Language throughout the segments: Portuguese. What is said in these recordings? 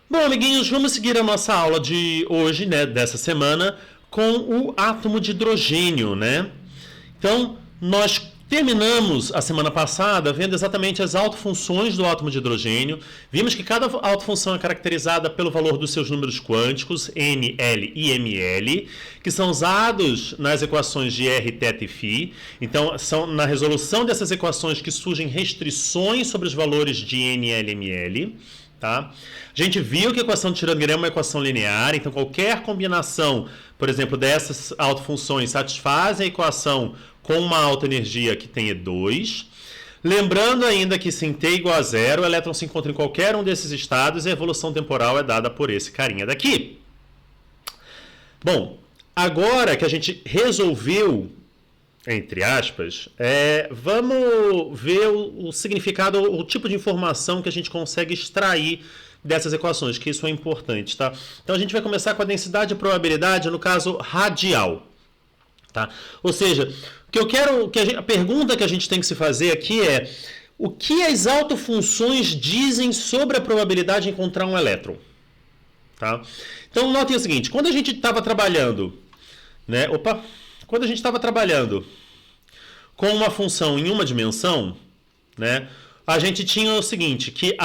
Bom, amiguinhos, vamos seguir a nossa aula de hoje, né, dessa semana, com o átomo de hidrogênio, né? Então, nós terminamos a semana passada vendo exatamente as autofunções do átomo de hidrogênio. Vimos que cada autofunção é caracterizada pelo valor dos seus números quânticos, N, L e ML, que são usados nas equações de R, θ e φ. Então, são na resolução dessas equações que surgem restrições sobre os valores de N, L e ML. Tá? A gente viu que a equação de Schrödinger é uma equação linear, então qualquer combinação, por exemplo, dessas autofunções satisfaz a equação com uma alta energia que tem E2. Lembrando ainda que sem T igual a zero, o elétron se encontra em qualquer um desses estados e a evolução temporal é dada por esse carinha daqui. Bom, agora que a gente resolveu, entre aspas, vamos ver o significado, o tipo de informação que a gente consegue extrair dessas equações, que isso é importante, tá? Então a gente vai começar com a densidade e probabilidade, no caso radial, tá? Ou seja, o que eu quero, a pergunta que a gente tem que se fazer aqui é: o que as autofunções dizem sobre a probabilidade de encontrar um elétron? Tá? Então notem o seguinte: quando a gente estava trabalhando, né? Quando a gente estava trabalhando com uma função em uma dimensão, né, a gente tinha o seguinte, que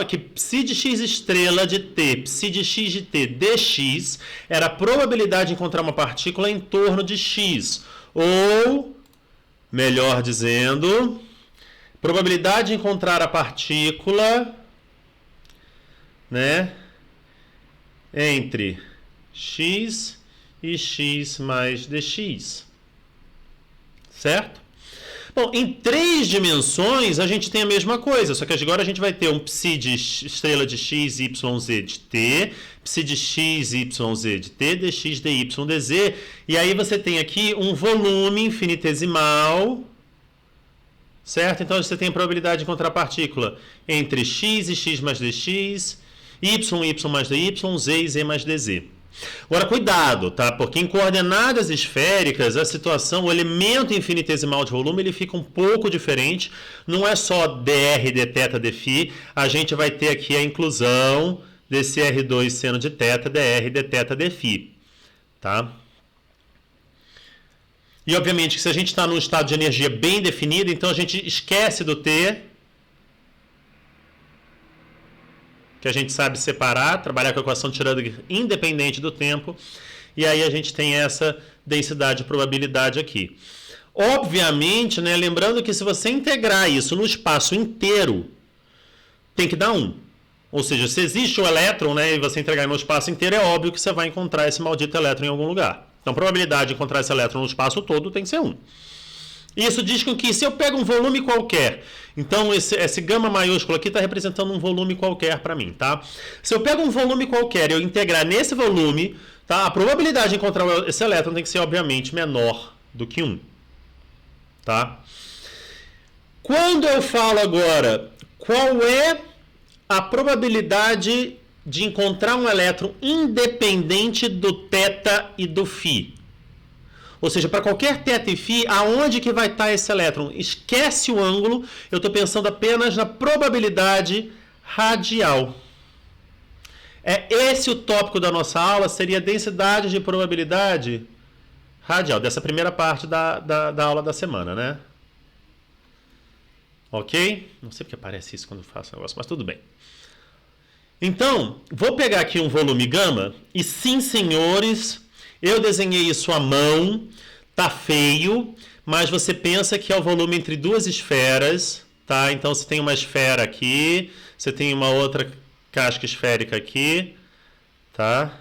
que psi de x estrela de t, psi de x de t dx era a probabilidade de encontrar uma partícula em torno de x. Ou, melhor dizendo, probabilidade de encontrar a partícula, né, entre x e x mais dx. Certo? Bom, em 3 dimensões a gente tem a mesma coisa, só que agora a gente vai ter um psi de estrela de x, y, z de t, psi de x, y, z de t, dx, dy, dz, e aí você tem aqui um volume infinitesimal, certo? Então você tem a probabilidade de encontrar a partícula entre x e x mais dx, y mais dy, z e z mais dz. Agora, cuidado, tá? Porque em coordenadas esféricas, a situação, o elemento infinitesimal de volume, ele fica um pouco diferente. Não é só dr, dθ, dφ. A gente vai ter aqui a inclusão desse R2 seno de θ, dr, dθ, dφ. Tá? E, obviamente, que se a gente está num estado de energia bem definido, então a gente esquece do T, que a gente sabe separar, trabalhar com a equação de Schrödinger independente do tempo, e aí a gente tem essa densidade e probabilidade aqui. Obviamente, né, lembrando que se você integrar isso no espaço inteiro, tem que dar 1. Ou seja, se existe um elétron, né, e você integrar no espaço inteiro, é óbvio que você vai encontrar esse maldito elétron em algum lugar. Então a probabilidade de encontrar esse elétron no espaço todo tem que ser 1. Isso diz que se eu pego um volume qualquer, então esse gama maiúsculo aqui está representando um volume qualquer para mim, tá? Se eu pego um volume qualquer e eu integrar nesse volume, tá? A probabilidade de encontrar esse elétron tem que ser, obviamente, menor do que 1. Tá? Quando eu falo agora, qual é a probabilidade de encontrar um elétron independente do θ e do φ? Ou seja, para qualquer θ e φ, aonde que vai estar esse elétron? Esquece o ângulo, eu estou pensando apenas na probabilidade radial. Esse o tópico da nossa aula, seria a densidade de probabilidade radial, dessa primeira parte da aula da semana, né? Ok? Não sei porque aparece isso quando eu faço o negócio, mas tudo bem. Então, vou pegar aqui um volume gama, e sim, senhores, eu desenhei isso à mão, tá feio, mas você pensa que é o volume entre duas esferas, tá? Então você tem uma esfera aqui, você tem uma outra casca esférica aqui, tá?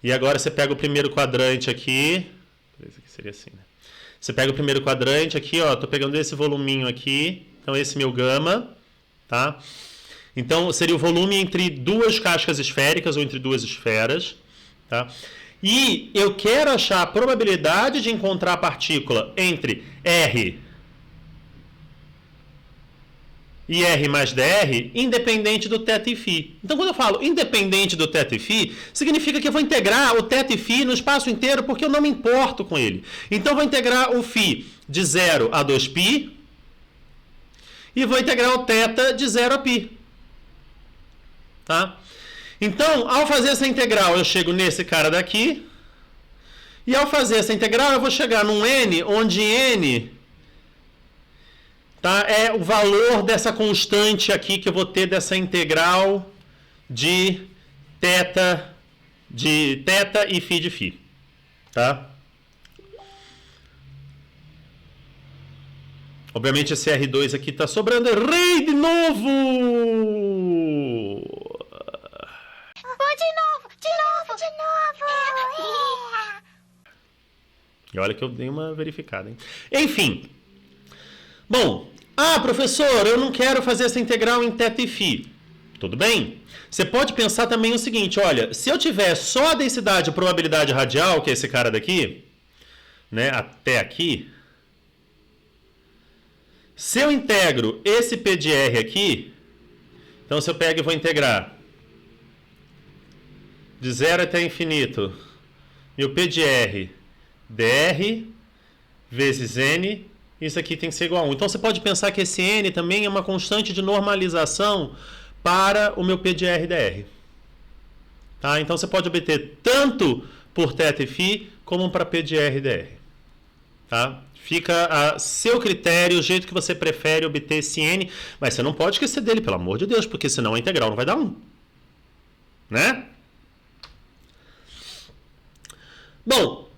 E agora você pega o primeiro quadrante aqui, esse aqui seria assim, né? Você pega o primeiro quadrante aqui, ó, tô pegando esse voluminho aqui, então esse meu gama, tá? Então, seria o volume entre duas cascas esféricas ou entre duas esferas. Tá? E eu quero achar a probabilidade de encontrar a partícula entre R e R mais dr, independente do θ e φ. Então, quando eu falo independente do θ e φ, significa que eu vou integrar o θ e φ no espaço inteiro, porque eu não me importo com ele. Então, eu vou integrar o φ de 0 a 2π, e vou integrar o θ de 0 a π. Tá? Então, ao fazer essa integral, eu chego nesse cara daqui. E ao fazer essa integral, eu vou chegar num n, onde n, tá, é o valor dessa constante aqui que eu vou ter dessa integral de θ e φ de φ. Tá? Obviamente esse R2 aqui está sobrando. Errei de novo! De novo! E olha que eu dei uma verificada, hein? Enfim. Bom, professor, eu não quero fazer essa integral em θ e φ. Tudo bem? Você pode pensar também o seguinte, olha, se eu tiver só a densidade e probabilidade radial, que é esse cara daqui, né, até aqui, se eu integro esse P de R aqui, então se eu pego e vou integrar de 0 até infinito, e o P de R, dr vezes n, isso aqui tem que ser igual a 1. Então você pode pensar que esse n também é uma constante de normalização para o meu P de R dr. Tá? Então você pode obter tanto por θ e φ como para P de R dr. Tá? Fica a seu critério, o jeito que você prefere obter esse n, mas você não pode esquecer dele, pelo amor de Deus, porque senão a integral não vai dar 1. Né? Bom,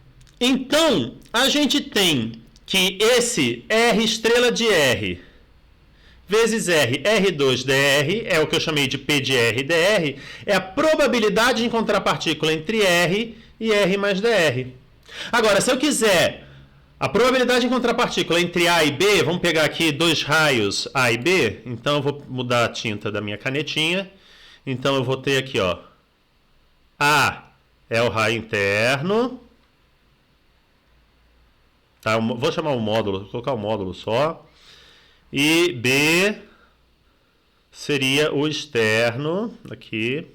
então a gente tem que esse R estrela de R vezes R, R2 dr, é o que eu chamei de P de R dr, é a probabilidade de encontrar partícula entre R e R mais dr. Agora, se eu quiser a probabilidade de encontrar partícula entre A e B, vamos pegar aqui dois raios A e B, então eu vou mudar a tinta da minha canetinha, então eu vou ter aqui, ó, A é o raio interno, tá? Vou chamar o módulo, vou colocar o módulo só. E B seria o externo, aqui.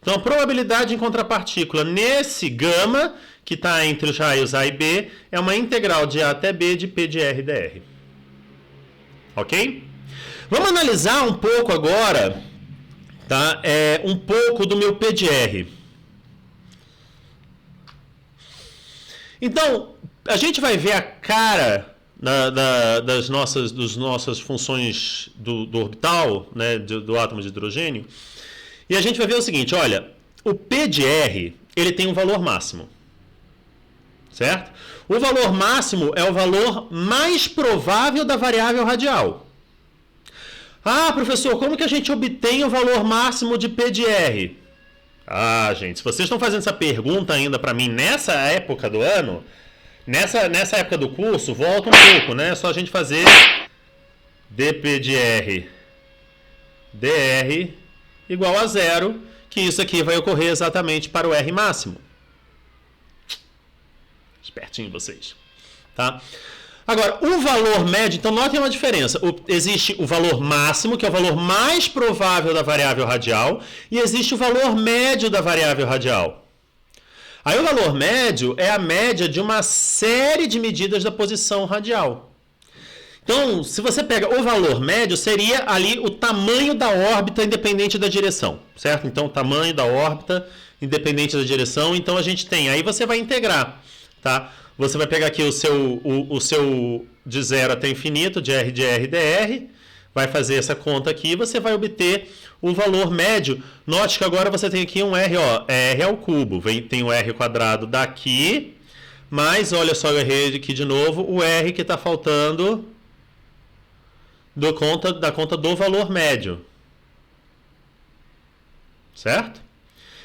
Então, a probabilidade de encontrar partícula nesse gama, que está entre os raios A e B, é uma integral de A até B de P de R dr. Ok? Vamos analisar um pouco agora, tá? Um pouco do meu P de R. Então, a gente vai ver a cara das nossas funções do orbital, né, do átomo de hidrogênio, e a gente vai ver o seguinte, olha, o P de R, ele tem um valor máximo, certo? O valor máximo é o valor mais provável da variável radial. Professor, como que a gente obtém o valor máximo de P de R? Gente, se vocês estão fazendo essa pergunta ainda para mim nessa época do ano, nessa época do curso, volta um pouco, né? É só a gente fazer dP de R dr igual a 0, que isso aqui vai ocorrer exatamente para o R máximo. Espertinho vocês. Tá? Agora, o valor médio, então notem uma diferença. Existe o valor máximo, que é o valor mais provável da variável radial, e existe o valor médio da variável radial. Aí o valor médio é a média de uma série de medidas da posição radial. Então, se você pega o valor médio, seria ali o tamanho da órbita independente da direção, certo? Então, o tamanho da órbita independente da direção, então a gente tem, aí você vai integrar, tá? Você vai pegar aqui o seu de 0 até infinito, de R de R dr, vai fazer essa conta aqui e você vai obter o valor médio. Note que agora você tem aqui um R, ó, R ao cubo. Tem o R quadrado daqui, mas olha só, eu errei aqui de novo, o R que está faltando da conta do valor médio. Certo?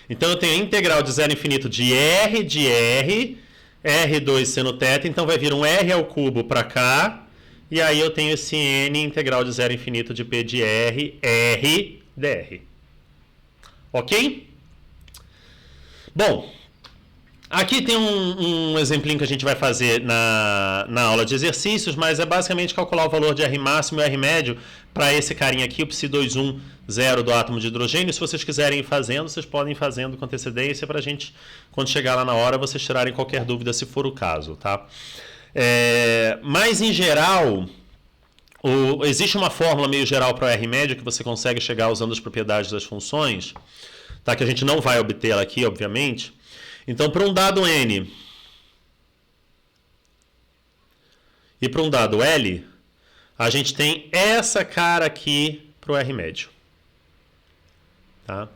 Então eu tenho a integral de 0 a infinito de R, R2 sendo θ, então vai vir um R ao cubo para cá, e aí eu tenho esse N integral de 0 a infinito de P de R dr. Ok? Bom, aqui tem um exemplinho que a gente vai fazer na aula de exercícios, mas é basicamente calcular o valor de R máximo e R médio para esse carinha aqui, o Psi210 do átomo de hidrogênio. Se vocês quiserem ir fazendo, vocês podem ir fazendo com antecedência para a gente, quando chegar lá na hora, vocês tirarem qualquer dúvida se for o caso, tá? Mas, em geral, existe uma fórmula meio geral para o R médio que você consegue chegar usando as propriedades das funções, tá? Que a gente não vai obter ela aqui, obviamente. Então, para um dado N e para um dado L, a gente tem essa cara aqui para o R médio. Tá?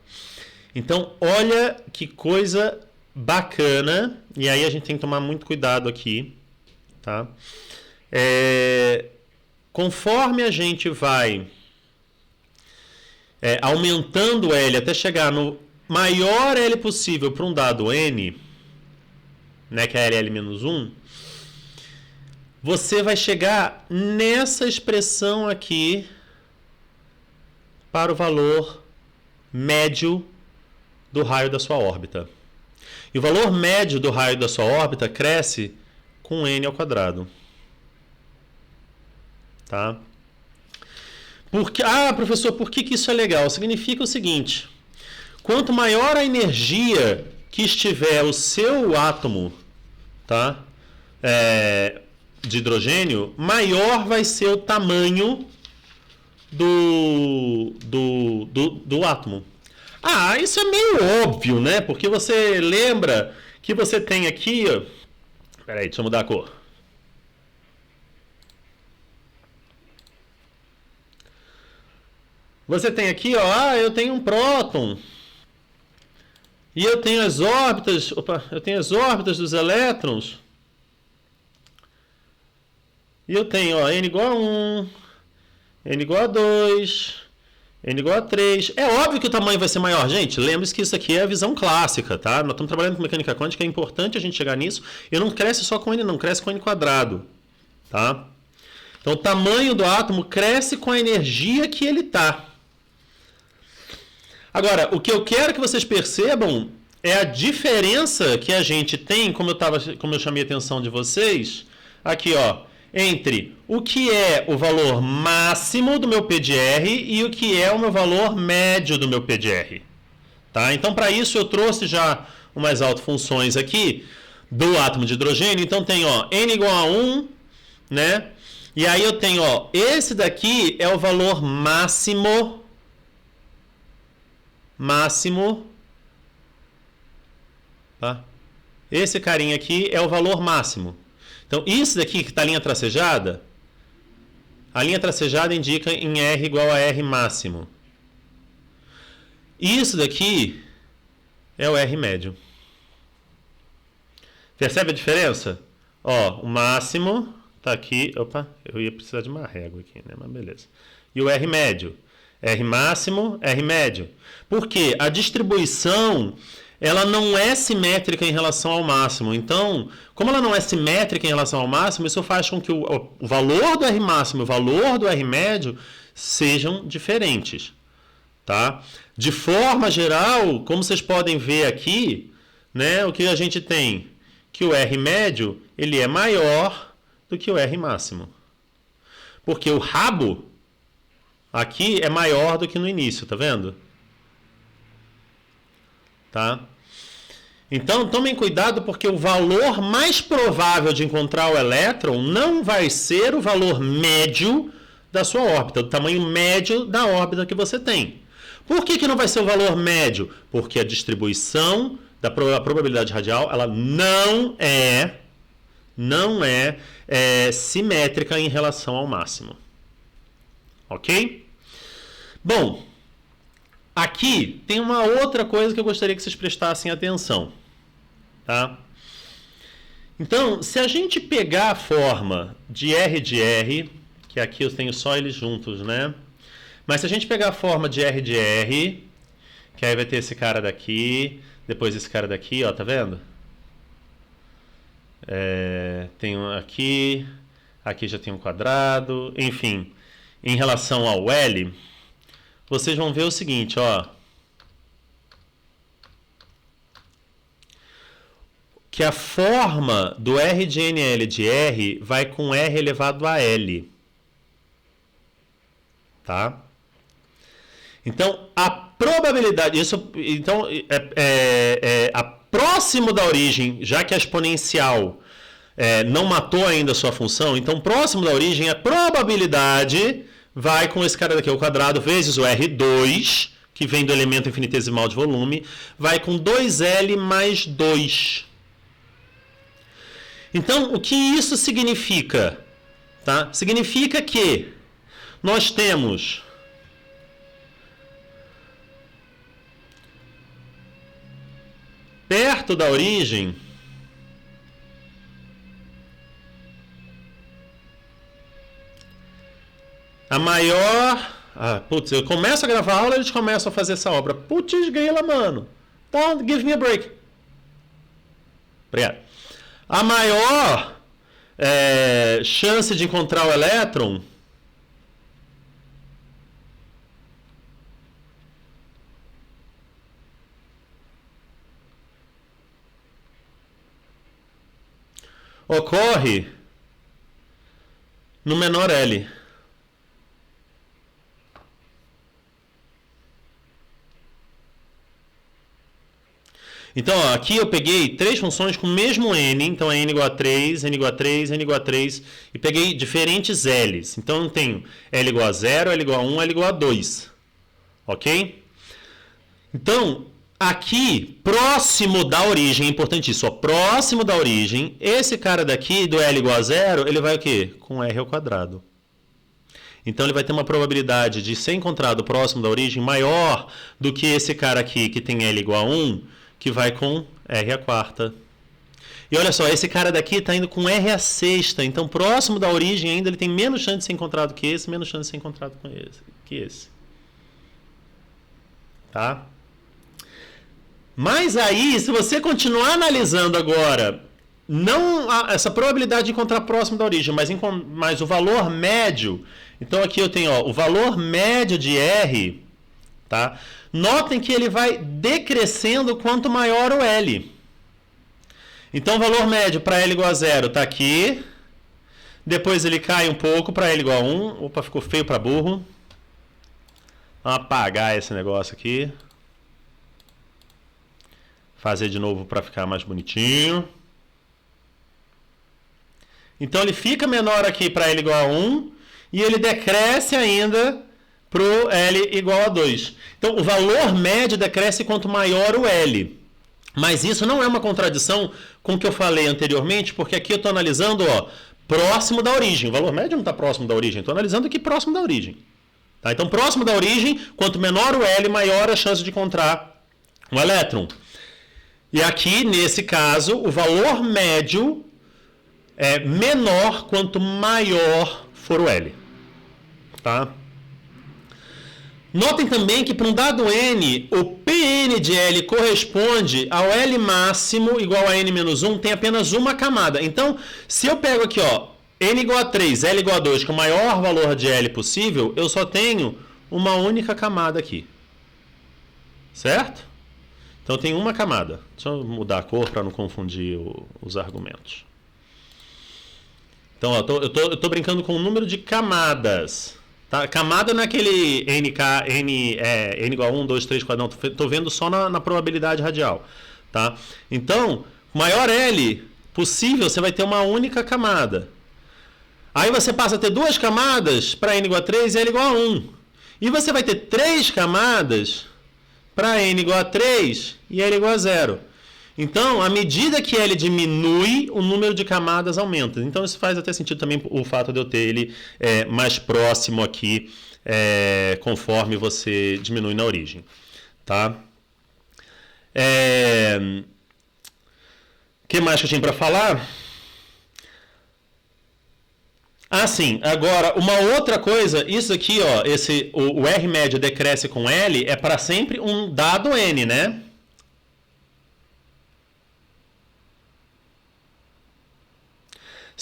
Então, olha que coisa bacana. E aí a gente tem que tomar muito cuidado aqui. Tá? Conforme a gente vai aumentando o L até chegar no maior L possível para um dado N, né, que é LL-1, você vai chegar nessa expressão aqui para o valor médio do raio da sua órbita. E o valor médio do raio da sua órbita cresce com n ao quadrado. Tá? Professor, por que isso é legal? Significa o seguinte: quanto maior a energia que estiver o seu átomo, tá? De hidrogênio, maior vai ser o tamanho do átomo. Isso é meio óbvio, né? Porque você lembra que você tem aqui... Peraí, deixa eu mudar a cor. Você tem aqui, eu tenho um próton. E eu tenho as órbitas... eu tenho as órbitas dos elétrons. E eu tenho, N igual a 1, N igual a 2, N igual a 3. É óbvio que o tamanho vai ser maior, gente. Lembre-se que isso aqui é a visão clássica, tá? Nós estamos trabalhando com mecânica quântica, é importante a gente chegar nisso. E não cresce só com N, não. Cresce com N quadrado, tá? Então, o tamanho do átomo cresce com a energia que ele está. Agora, o que eu quero que vocês percebam é a diferença que a gente tem, como eu chamei a atenção de vocês, aqui, entre o que é o valor máximo do meu PDR e o que é o meu valor médio do meu PDR. Tá? Então, para isso, eu trouxe já umas autofunções aqui do átomo de hidrogênio. Então, tem N igual a 1, né? E aí eu tenho, esse daqui é o valor máximo, tá? Esse carinha aqui é o valor máximo. Então, isso daqui que está a linha tracejada indica em R igual a R máximo. Isso daqui é o R médio. Percebe a diferença? O máximo está aqui. Opa, eu ia precisar de uma régua aqui, né? Mas beleza. E o R médio. R máximo, R médio. Por quê? A distribuição... ela não é simétrica em relação ao máximo. Então, como ela não é simétrica em relação ao máximo, isso faz com que o valor do R máximo e o valor do R médio sejam diferentes. Tá? De forma geral, como vocês podem ver aqui, né, o que a gente tem? Que o R médio ele é maior do que o R máximo. Porque o rabo aqui é maior do que no início, tá vendo? Tá? Então, tomem cuidado porque o valor mais provável de encontrar o elétron não vai ser o valor médio da sua órbita, o tamanho médio da órbita que você tem. Por que não vai ser o valor médio? Porque a distribuição da probabilidade radial ela não é simétrica em relação ao máximo. Ok? Bom, aqui tem uma outra coisa que eu gostaria que vocês prestassem atenção. Tá? Então, se a gente pegar a forma de R, que aqui eu tenho só eles juntos, né? Mas se a gente pegar a forma de R, que aí vai ter esse cara daqui, depois esse cara daqui, tá vendo? Tem um aqui já tem um quadrado, enfim. Em relação ao L, vocês vão ver o seguinte, que a forma do R de NL de R vai com R elevado a L. Tá? Então, a probabilidade... Então, próximo da origem, já que a exponencial não matou ainda a sua função, então próximo da origem a probabilidade vai com esse cara daqui ao quadrado vezes o R2, que vem do elemento infinitesimal de volume, vai com 2L mais 2. Então, o que isso significa? Tá? Significa que nós temos perto da origem a maior... putz, eu começo a gravar a aula e eles começam a fazer essa obra. Putz, grila, mano. Então, give me a break. Obrigado. A maior chance de encontrar o elétron ocorre no menor L. Então, ó, aqui eu peguei três funções com o mesmo n, então é n igual a 3, n igual a 3, n igual a 3, e peguei diferentes l's. Então eu tenho l igual a 0, l igual a 1, l igual a 2. Ok? Então, aqui, próximo da origem, é importante isso, ó, próximo da origem, esse cara daqui, do l igual a 0, ele vai o quê? Com r ao quadrado. Então ele vai ter uma probabilidade de ser encontrado próximo da origem maior do que esse cara aqui, que tem l igual a 1, que vai com R à quarta. E olha só, esse cara daqui está indo com R à sexta. Então, próximo da origem ainda, ele tem menos chance de ser encontrado que esse, menos chance de ser encontrado que esse. Tá? Mas aí, se você continuar analisando agora, não essa probabilidade de encontrar próximo da origem, mas o valor médio. Então, aqui eu tenho o valor médio de R, tá? Notem que ele vai decrescendo quanto maior o L. Então, o valor médio para L igual a 0 está aqui. Depois ele cai um pouco para L igual a 1. Opa, ficou feio para burro. Vamos apagar esse negócio aqui. Fazer de novo para ficar mais bonitinho. Então, ele fica menor aqui para L igual a 1. E ele decresce ainda para o L igual a 2. Então, o valor médio decresce quanto maior o L. Mas isso não é uma contradição com o que eu falei anteriormente, porque aqui eu estou analisando próximo da origem. O valor médio não está próximo da origem, estou analisando aqui próximo da origem. Tá? Então, próximo da origem, quanto menor o L, maior a chance de encontrar um elétron. E aqui, nesse caso, o valor médio é menor quanto maior for o L. Tá? Notem também que para um dado n, o Pn de L corresponde ao L máximo igual a n-1, tem apenas uma camada. Então, se eu pego aqui, n igual a 3, L igual a 2, que é o maior valor de L possível, eu só tenho uma única camada aqui. Certo? Então, tem uma camada. Deixa eu mudar a cor para não confundir os argumentos. Então, eu estou brincando com o número de camadas. Tá? Camada não é aquele n igual a 1, 2, 3, 4, não. Estou vendo só na probabilidade radial. Tá? Então, maior L possível, você vai ter uma única camada. Aí você passa a ter duas camadas para n igual a 3 e L igual a 1. E você vai ter três camadas para n igual a 3 e L igual a 0. Então, à medida que L diminui, o número de camadas aumenta. Então, isso faz até sentido também o fato de eu ter ele mais próximo aqui, conforme você diminui na origem. Tá? O que mais que eu tinha para falar? Sim. Agora, uma outra coisa, isso aqui, o R médio decresce com L, é para sempre um dado N, né?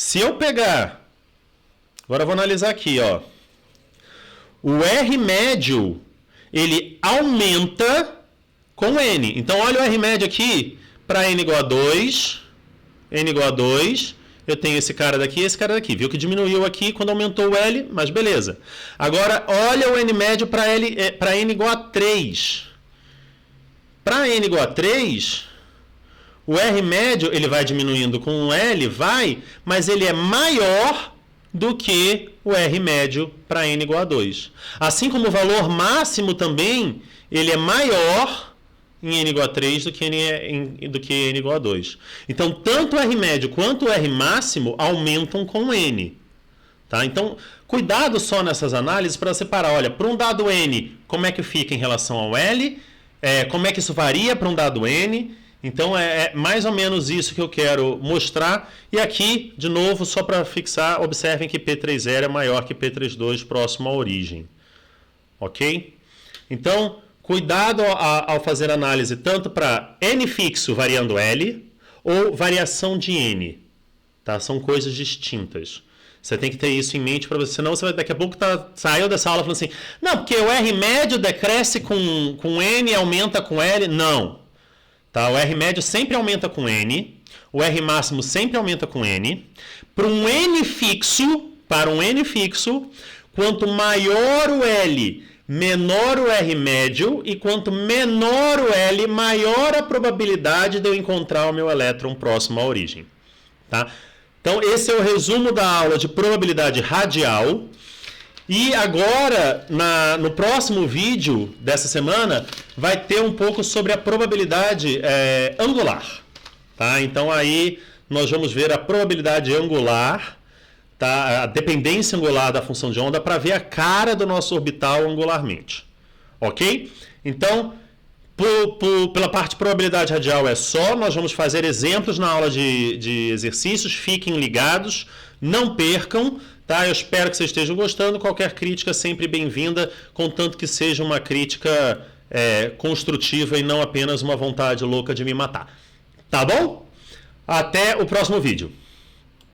Se eu pegar, agora eu vou analisar aqui, o R médio, ele aumenta com N. Então, olha o R médio aqui, para N igual a 2, N igual a 2, eu tenho esse cara daqui e esse cara daqui. Viu que diminuiu aqui quando aumentou o L, mas beleza. Agora, olha o N médio para N igual a 3. Para N igual a 3, O R médio ele vai diminuindo com o L, mas ele é maior do que o R médio para n igual a 2. Assim como o valor máximo também, ele é maior em n igual a 3 do que n igual a 2. Então, tanto o R médio quanto o R máximo aumentam com n. Tá? Então, cuidado só nessas análises para separar. Olha, para um dado n, como é que fica em relação ao L? Como é que isso varia para um dado n? Então, é mais ou menos isso que eu quero mostrar. E aqui, de novo, só para fixar, observem que P30 é maior que P32 próximo à origem. Ok? Então, cuidado ao fazer análise tanto para n fixo variando L ou variação de n. Tá? São coisas distintas. Você tem que ter isso em mente, para você, senão você vai, daqui a pouco saiu dessa aula falando assim, não, porque o R médio decresce com N e aumenta com L. Não. Tá? O R médio sempre aumenta com N, o R máximo sempre aumenta com N. Para um N fixo, quanto maior o L, menor o R médio, e quanto menor o L, maior a probabilidade de eu encontrar o meu elétron próximo à origem. Tá? Então, esse é o resumo da aula de probabilidade radial. E agora, no próximo vídeo dessa semana, vai ter um pouco sobre a probabilidade angular. Tá? Então, aí nós vamos ver a probabilidade angular, tá? A dependência angular da função de onda, para ver a cara do nosso orbital angularmente. Ok? Então, pela parte de probabilidade radial é só, nós vamos fazer exemplos na aula de exercícios, fiquem ligados, não percam, tá? Eu espero que vocês estejam gostando, qualquer crítica sempre bem-vinda, contanto que seja uma crítica construtiva e não apenas uma vontade louca de me matar. Tá bom? Até o próximo vídeo.